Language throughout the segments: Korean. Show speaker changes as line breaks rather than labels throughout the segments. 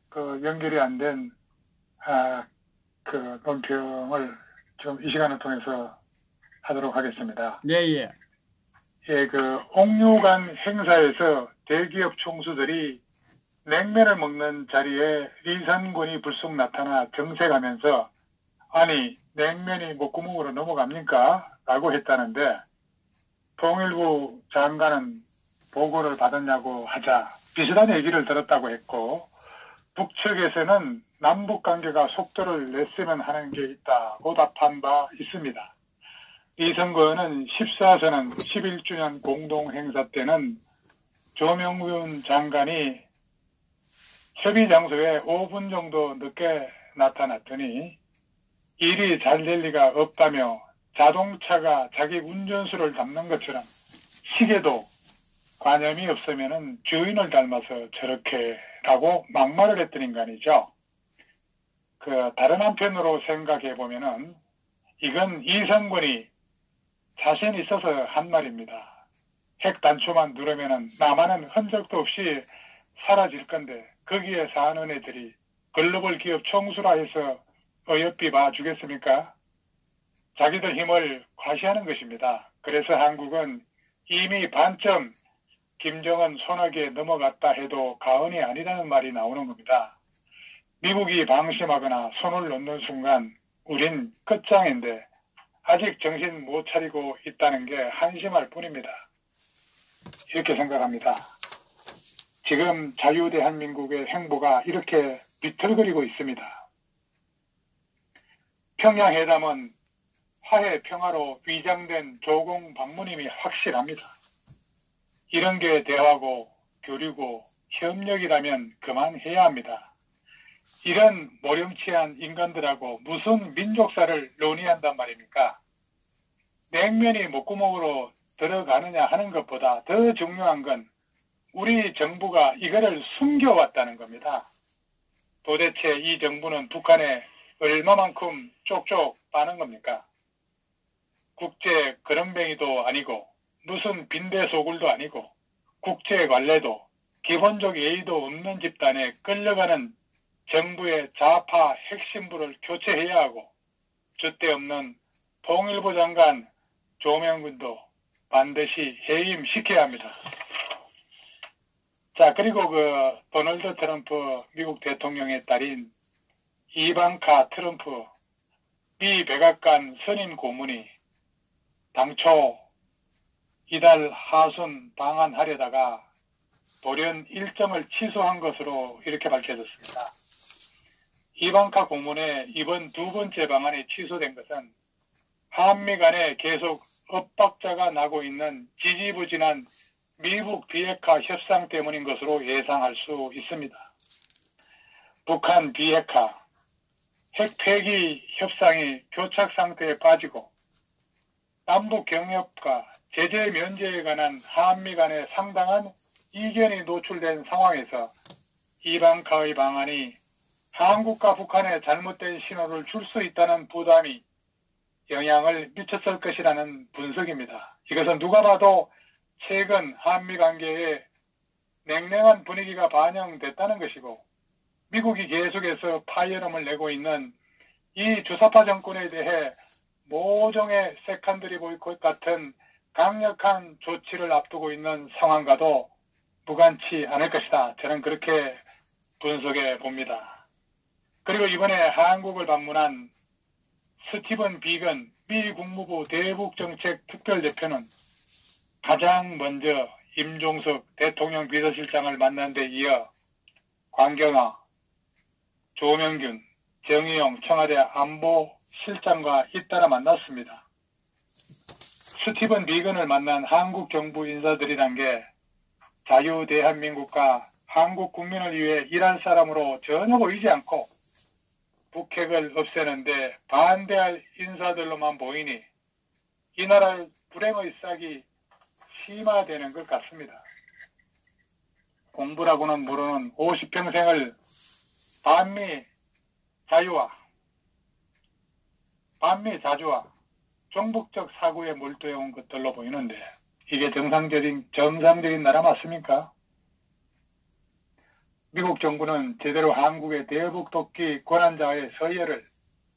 그 연결이 안 된 그 논평을 좀 이 시간을 통해서 하도록 하겠습니다.
예, 예.
예, 그 옥류관 행사에서 대기업 총수들이 냉면을 먹는 자리에 리선군이 불쑥 나타나 정색하면서 아니 냉면이 목구멍으로 넘어갑니까? 라고 했다는데 통일부 장관은 보고를 받았냐고 하자 비슷한 얘기를 들었다고 했고 북측에서는 남북관계가 속도를 냈으면 하는 게 있다고 답한 바 있습니다. 이 선거는 14선언 11주년 공동행사 때는 조명균 장관이 협의 장소에 5분 정도 늦게 나타났더니 일이 잘 될 리가 없다며 자동차가 자기 운전수를 닮는 것처럼 시계도 관염이 없으면 주인을 닮아서 저렇게 라고 막말을 했던 인간이죠. 그 다른 한편으로 생각해 보면은 이건 이성군이 자신 있어서 한 말입니다. 핵 단추만 누르면은 남한은 흔적도 없이 사라질 건데 거기에 사는 애들이 글로벌 기업 총수라 해서 어여삐 봐주겠습니까? 자기들 힘을 과시하는 것입니다. 그래서 한국은 이미 반쯤 김정은 손아귀에 넘어갔다 해도 과언이 아니라는 말이 나오는 겁니다. 미국이 방심하거나 손을 놓는 순간 우린 끝장인데 아직 정신 못 차리고 있다는 게 한심할 뿐입니다. 이렇게 생각합니다. 지금 자유대한민국의 행보가 이렇게 비틀거리고 있습니다. 평양회담은 화해 평화로 위장된 조공 방문임이 확실합니다. 이런 게 대화고 교류고 협력이라면 그만해야 합니다. 이런 모렴치한 인간들하고 무슨 민족사를 논의한단 말입니까? 냉면이 목구멍으로 들어가느냐 하는 것보다 더 중요한 건 우리 정부가 이거를 숨겨왔다는 겁니다. 도대체 이 정부는 북한에 얼마만큼 쪽쪽 빠는 겁니까? 국제 거름뱅이도 아니고 무슨 빈대소굴도 아니고 국제 관례도 기본적 예의도 없는 집단에 끌려가는 정부의 좌파 핵심부를 교체해야 하고 줏대 없는 통일부 장관 조명근도 반드시 해임시켜야 합니다. 자, 그리고 그 도널드 트럼프 미국 대통령의 딸인 이방카 트럼프 미 백악관 선임 고문이 당초 이달 하순 방한하려다가 돌연 일정을 취소한 것으로 이렇게 밝혀졌습니다. 이방카 고문의 이번 두 번째 방한이 취소된 것은 한미 간에 계속 엇박자가 나고 있는 지지부진한 미국 비핵화 협상 때문인 것으로 예상할 수 있습니다. 북한 비핵화, 핵폐기 협상이 교착 상태에 빠지고 남북 경협과 제재 면제에 관한 한미 간의 상당한 이견이 노출된 상황에서 이방카의 방안이 한국과 북한에 잘못된 신호를 줄 수 있다는 부담이 영향을 미쳤을 것이라는 분석입니다. 이것은 누가 봐도 최근 한미 관계에 냉랭한 분위기가 반영됐다는 것이고 미국이 계속해서 파열음을 내고 있는 이 주사파 정권에 대해 모종의 세컨드리 보이콧 같은 강력한 조치를 앞두고 있는 상황과도 무관치 않을 것이다. 저는 그렇게 분석해 봅니다. 그리고 이번에 한국을 방문한 스티븐 비건 미 국무부 대북정책 특별대표는 가장 먼저 임종석 대통령 비서실장을 만난 데 이어 광경화, 조명균, 정의용 청와대 안보실장과 잇따라 만났습니다. 스티븐 비건을 만난 한국 정부 인사들이란 게 자유대한민국과 한국 국민을 위해 일할 사람으로 전혀 보이지 않고 북핵을 없애는데 반대할 인사들로만 보이니 이 나라의 불행의 싹이 심화되는 것 같습니다. 공부라고는 모르는 50평생을 반미 자주와 종북적 사고에 몰두해온 것들로 보이는데 이게 정상적인 나라 맞습니까? 미국 정부는 제대로 한국의 대북 돕기 권한자의 서열을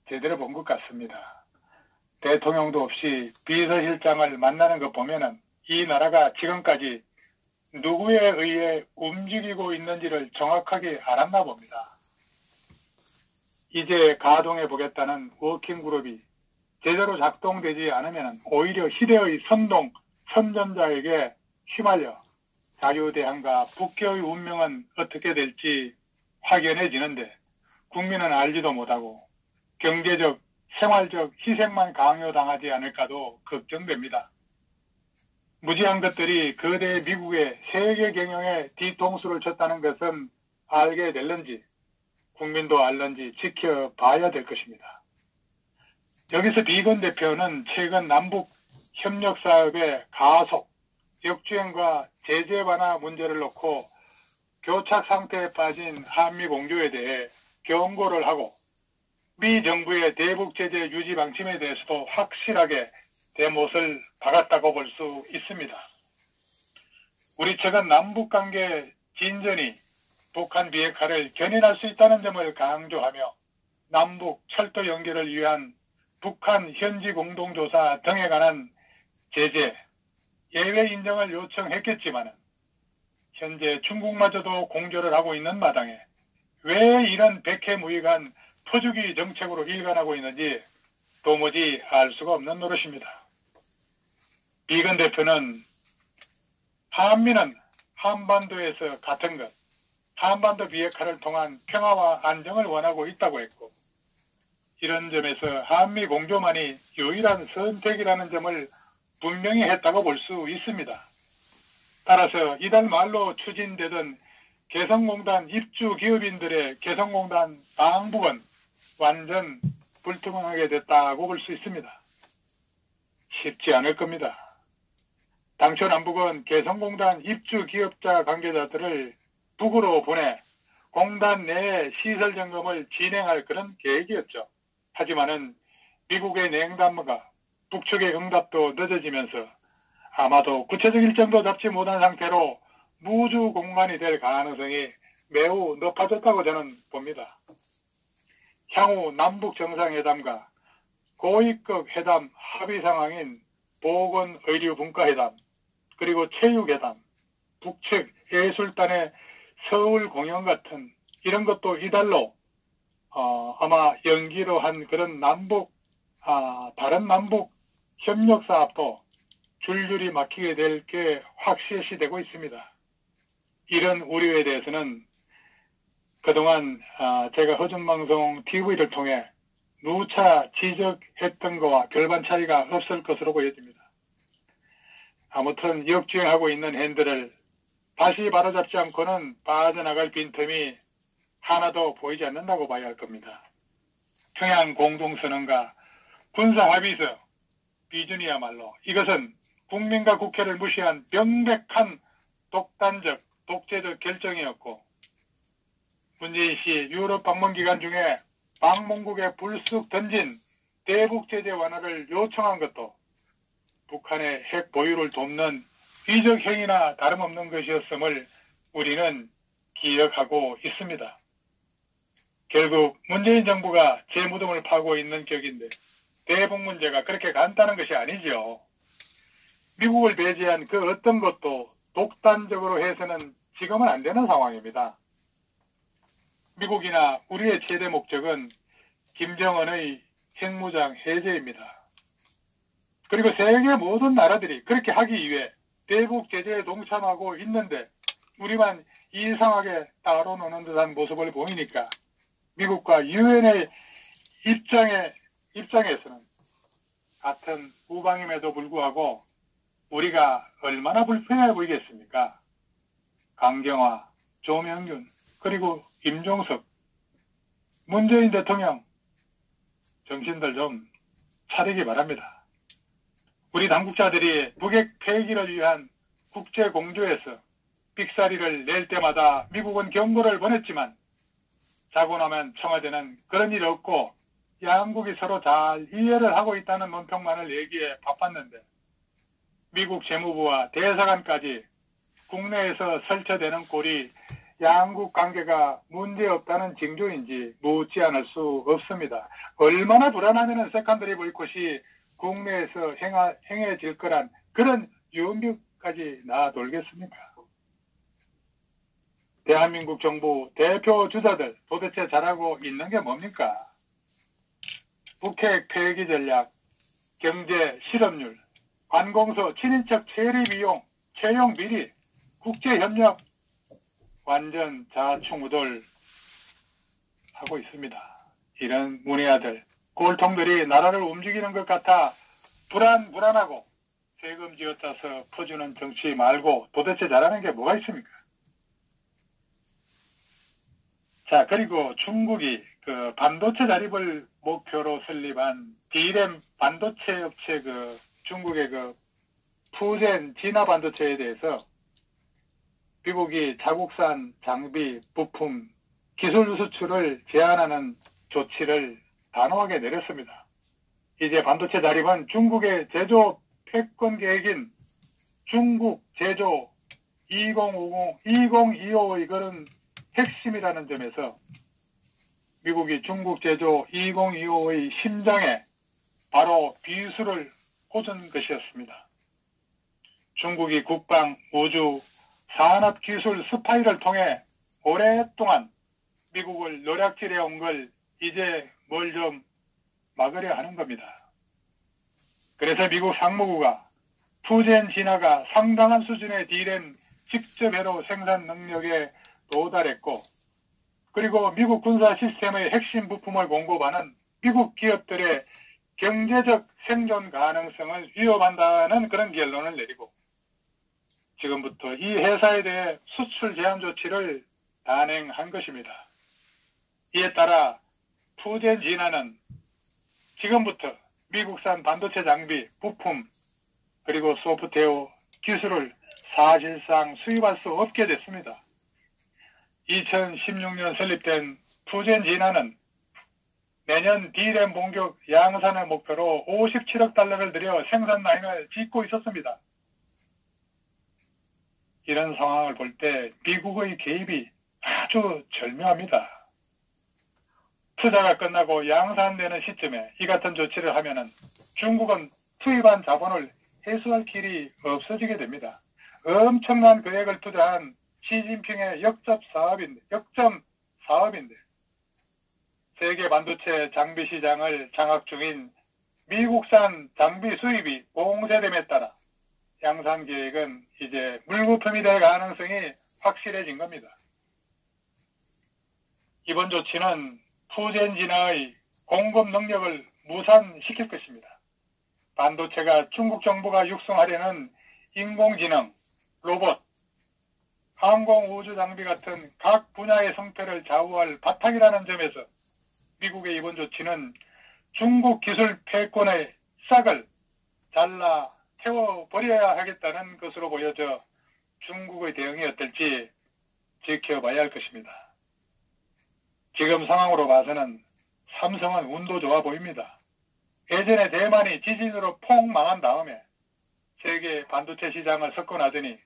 제대로 본 것 같습니다. 대통령도 없이 비서실장을 만나는 거 보면은 이 나라가 지금까지 누구에 의해 움직이고 있는지를 정확하게 알았나 봅니다. 이제 가동해 보겠다는 워킹그룹이 제대로 작동되지 않으면 오히려 시대의 선전자에게 휘말려 자유대항과 북해의 운명은 어떻게 될지 확연해지는데 국민은 알지도 못하고 경제적, 생활적 희생만 강요당하지 않을까도 걱정됩니다. 무지한 것들이 거대 미국의 세계 경영에 뒤통수를 쳤다는 것은 알게 될는지 국민도 알는지 지켜봐야 될 것입니다. 여기서 비건 대표는 최근 남북 협력 사업의 가속, 역주행과 제재 완화 문제를 놓고 교착 상태에 빠진 한미 공조에 대해 경고를 하고 미 정부의 대북 제재 유지 방침에 대해서도 확실하게 대못을 박았다고 볼 수 있습니다. 우리 측은 남북관계 진전이 북한 비핵화를 견인할 수 있다는 점을 강조하며 남북 철도 연결을 위한 북한 현지 공동조사 등에 관한 제재, 예외 인정을 요청했겠지만 현재 중국마저도 공조를 하고 있는 마당에 왜 이런 백해무익한 퍼주기 정책으로 일관하고 있는지 도무지 알 수가 없는 노릇입니다. 비건 대표는 한미는 한반도에서 같은 것, 한반도 비핵화를 통한 평화와 안정을 원하고 있다고 했고 이런 점에서 한미 공조만이 유일한 선택이라는 점을 분명히 했다고 볼 수 있습니다. 따라서 이달 말로 추진되던 개성공단 입주 기업인들의 개성공단 방북은 완전 불투명하게 됐다고 볼 수 있습니다. 쉽지 않을 겁니다. 당초 남북은 개성공단 입주 기업자 관계자들을 북으로 보내 공단 내에 시설 점검을 진행할 그런 계획이었죠. 하지만은 미국의 냉담과 북측의 응답도 늦어지면서 아마도 구체적 일정도 잡지 못한 상태로 무주 공간이 될 가능성이 매우 높아졌다고 저는 봅니다. 향후 남북 정상회담과 고위급 회담 합의 상황인 보건의료분과회담 그리고 체육회담, 북측 예술단의 서울 공연 같은 이런 것도 이달로 아마 연기로 한 그런 다른 남북 협력 사업도 줄줄이 막히게 될 게 확실시되고 있습니다. 이런 우려에 대해서는 그동안 제가 허준방송 TV를 통해 누차 지적했던 것과 별반 차이가 없을 것으로 보여집니다. 아무튼 역주행하고 있는 핸들을 다시 바로잡지 않고는 빠져나갈 빈틈이 하나도 보이지 않는다고 봐야 할 겁니다. 평양 공동선언과 군사합의서 비준이야말로 이것은 국민과 국회를 무시한 명백한 독단적, 독재적 결정이었고 문재인 씨 유럽 방문 기간 중에 방문국에 불쑥 던진 대북 제재 완화를 요청한 것도 북한의 핵 보유를 돕는 위적 행위나 다름없는 것이었음을 우리는 기억하고 있습니다. 결국 문재인 정부가 제 무덤을 파고 있는 격인데 대북 문제가 그렇게 간단한 것이 아니죠. 미국을 배제한 그 어떤 것도 독단적으로 해서는 지금은 안 되는 상황입니다. 미국이나 우리의 최대 목적은 김정은의 핵무장 해제입니다. 그리고 세계 모든 나라들이 그렇게 하기 위해 대북 제재에 동참하고 있는데 우리만 이상하게 따로 노는 듯한 모습을 보이니까 미국과 유엔의 입장에서는 같은 우방임에도 불구하고 우리가 얼마나 불편해 보이겠습니까? 강경화, 조명균, 그리고 김종석, 문재인 대통령 정신들 좀 차리기 바랍니다. 우리 당국자들이 북핵 폐기를 위한 국제공조에서 삑사리를 낼 때마다 미국은 경고를 보냈지만 자고 나면 청와대는 그런 일 없고 양국이 서로 잘 이해를 하고 있다는 논평만을 얘기해 바빴는데 미국 재무부와 대사관까지 국내에서 설쳐대는 꼴이 양국 관계가 문제없다는 징조인지 묻지 않을 수 없습니다. 얼마나 불안하면 세컨더리 보이콧이 국내에서 행해질 거란 그런 유언비까지 나돌겠습니까? 대한민국 정부 대표 주자들 도대체 잘하고 있는 게 뭡니까? 북핵 폐기 전략, 경제 실업률, 관공서 친인척 체리 비용, 채용 비리, 국제협력 완전 자충우돌 하고 있습니다. 이런 문외아들, 꼴통들이 나라를 움직이는 것 같아 불안하고 세금 쥐어짜서 퍼주는 정치 말고 도대체 잘하는 게 뭐가 있습니까? 자, 그리고 중국이 그 반도체 자립을 목표로 설립한 D램 반도체 업체 중국의 푸젠 진화 반도체에 대해서 미국이 자국산 장비, 부품, 기술 수출을 제한하는 조치를 단호하게 내렸습니다. 이제 반도체 자립은 중국의 제조 패권 계획인 중국 제조 2025의 그런 핵심이라는 점에서 미국이 중국 제조 2025의 심장에 바로 비수를 꽂은 것이었습니다. 중국이 국방, 우주, 산업기술 스파이를 통해 오랫동안 미국을 노략질해 온 걸 이제 뭘 좀 막으려 하는 겁니다. 그래서 미국 상무부가 푸젠 진화가 상당한 수준의 D램 직접 회로 생산 능력에 도달했고, 그리고 미국 군사 시스템의 핵심 부품을 공급하는 미국 기업들의 경제적 생존 가능성을 위협한다는 그런 결론을 내리고, 지금부터 이 회사에 대해 수출 제한 조치를 단행한 것입니다. 이에 따라 푸젠 진화는 지금부터 미국산 반도체 장비, 부품, 그리고 소프트웨어 기술을 사실상 수입할 수 없게 됐습니다. 2016년 설립된 푸젠 진화는 내년 D램 본격 양산을 목표로 57억 달러를 들여 생산 라인을 짓고 있었습니다. 이런 상황을 볼 때 미국의 개입이 아주 절묘합니다. 투자가 끝나고 양산되는 시점에 이 같은 조치를 하면은 중국은 투입한 자본을 회수할 길이 없어지게 됩니다. 엄청난 계획을 투자한 시진핑의 역점 사업인데 세계 반도체 장비 시장을 장악 중인 미국산 장비 수입이 봉쇄됨에 따라 양산 계획은 이제 물부품이 될 가능성이 확실해진 겁니다. 이번 조치는 푸젠 진화의 공급 능력을 무산시킬 것입니다. 반도체가 중국 정부가 육성하려는 인공지능, 로봇, 항공우주 장비 같은 각 분야의 성패를 좌우할 바탕이라는 점에서 미국의 이번 조치는 중국 기술 패권의 싹을 잘라 태워버려야 하겠다는 것으로 보여져 중국의 대응이 어떨지 지켜봐야 할 것입니다. 지금 상황으로 봐서는 삼성은 운도 좋아 보입니다. 예전에 대만이 지진으로 폭 망한 다음에 세계 반도체 시장을 석권하더니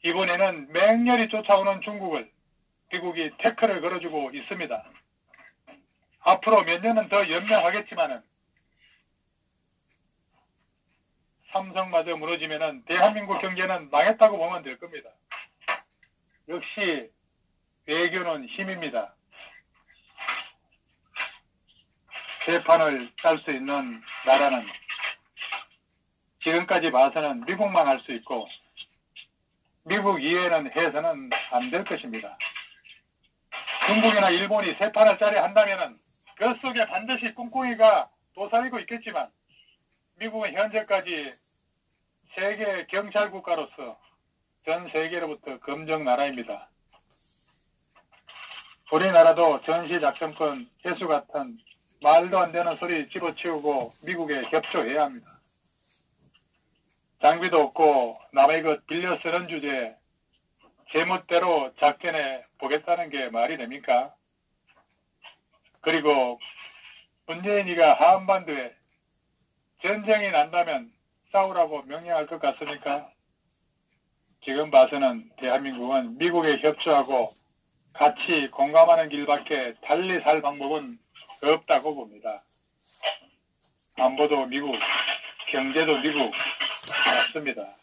이번에는 맹렬히 쫓아오는 중국을 미국이 태클을 걸어주고 있습니다. 앞으로 몇 년은 더 연명하겠지만은 삼성마저 무너지면은 대한민국 경제는 망했다고 보면 될 겁니다. 역시 외교는 힘입니다. 재판을 짤 수 있는 나라는 지금까지 봐서는 미국만 할 수 있고 미국 이외에는 해서는 안 될 것입니다. 중국이나 일본이 재판을 짜려 한다면은 그 속에 반드시 꿍꿍이가 도사리고 있겠지만 미국은 현재까지 세계 경찰 국가로서 전 세계로부터 검정 나라입니다. 우리나라도 전시작전권 개수 같은 말도 안 되는 소리 집어치우고 미국에 협조해야 합니다. 장비도 없고 남의 것 빌려 쓰는 주제에 제멋대로 작전해 보겠다는 게 말이 됩니까? 그리고 문재인이가 한반도에 전쟁이 난다면 싸우라고 명령할 것 같습니까? 지금 봐서는 대한민국은 미국에 협조하고 같이 공감하는 길밖에 달리 살 방법은 없다고 봅니다. 안보도 미국, 경제도 미국 맞습니다.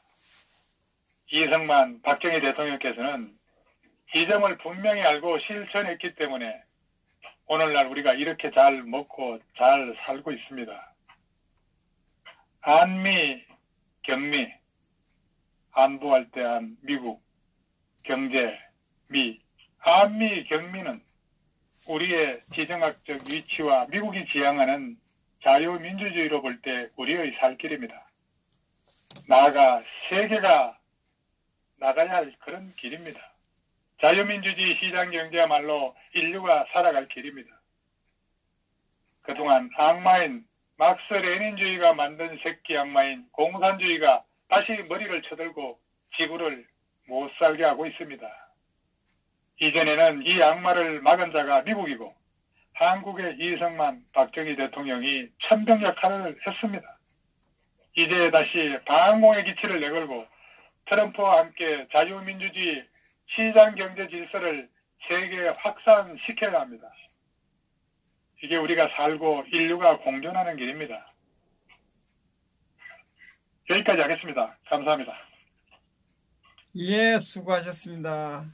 이승만, 박정희 대통령께서는 이 점을 분명히 알고 실천했기 때문에 오늘날 우리가 이렇게 잘 먹고 잘 살고 있습니다. 한미, 경미, 안보할 때 한 미국, 경제, 미, 한미, 경미는 우리의 지정학적 위치와 미국이 지향하는 자유민주주의로 볼 때 우리의 살 길입니다. 나아가 세계가 나가야 할 그런 길입니다. 자유민주주의 시장경제야말로 인류가 살아갈 길입니다. 그동안 악마인 막스 레닌주의가 만든 새끼 악마인 공산주의가 다시 머리를 쳐들고 지구를 못 살게 하고 있습니다. 이전에는 이 악마를 막은 자가 미국이고 한국의 이승만, 박정희 대통령이 천병 역할을 했습니다. 이제 다시 반공의 기치를 내걸고 트럼프와 함께 자유민주주의 시장경제 질서를 세계에 확산시켜야 합니다. 이게 우리가 살고 인류가 공존하는 길입니다. 여기까지 하겠습니다. 감사합니다.
예, 수고하셨습니다.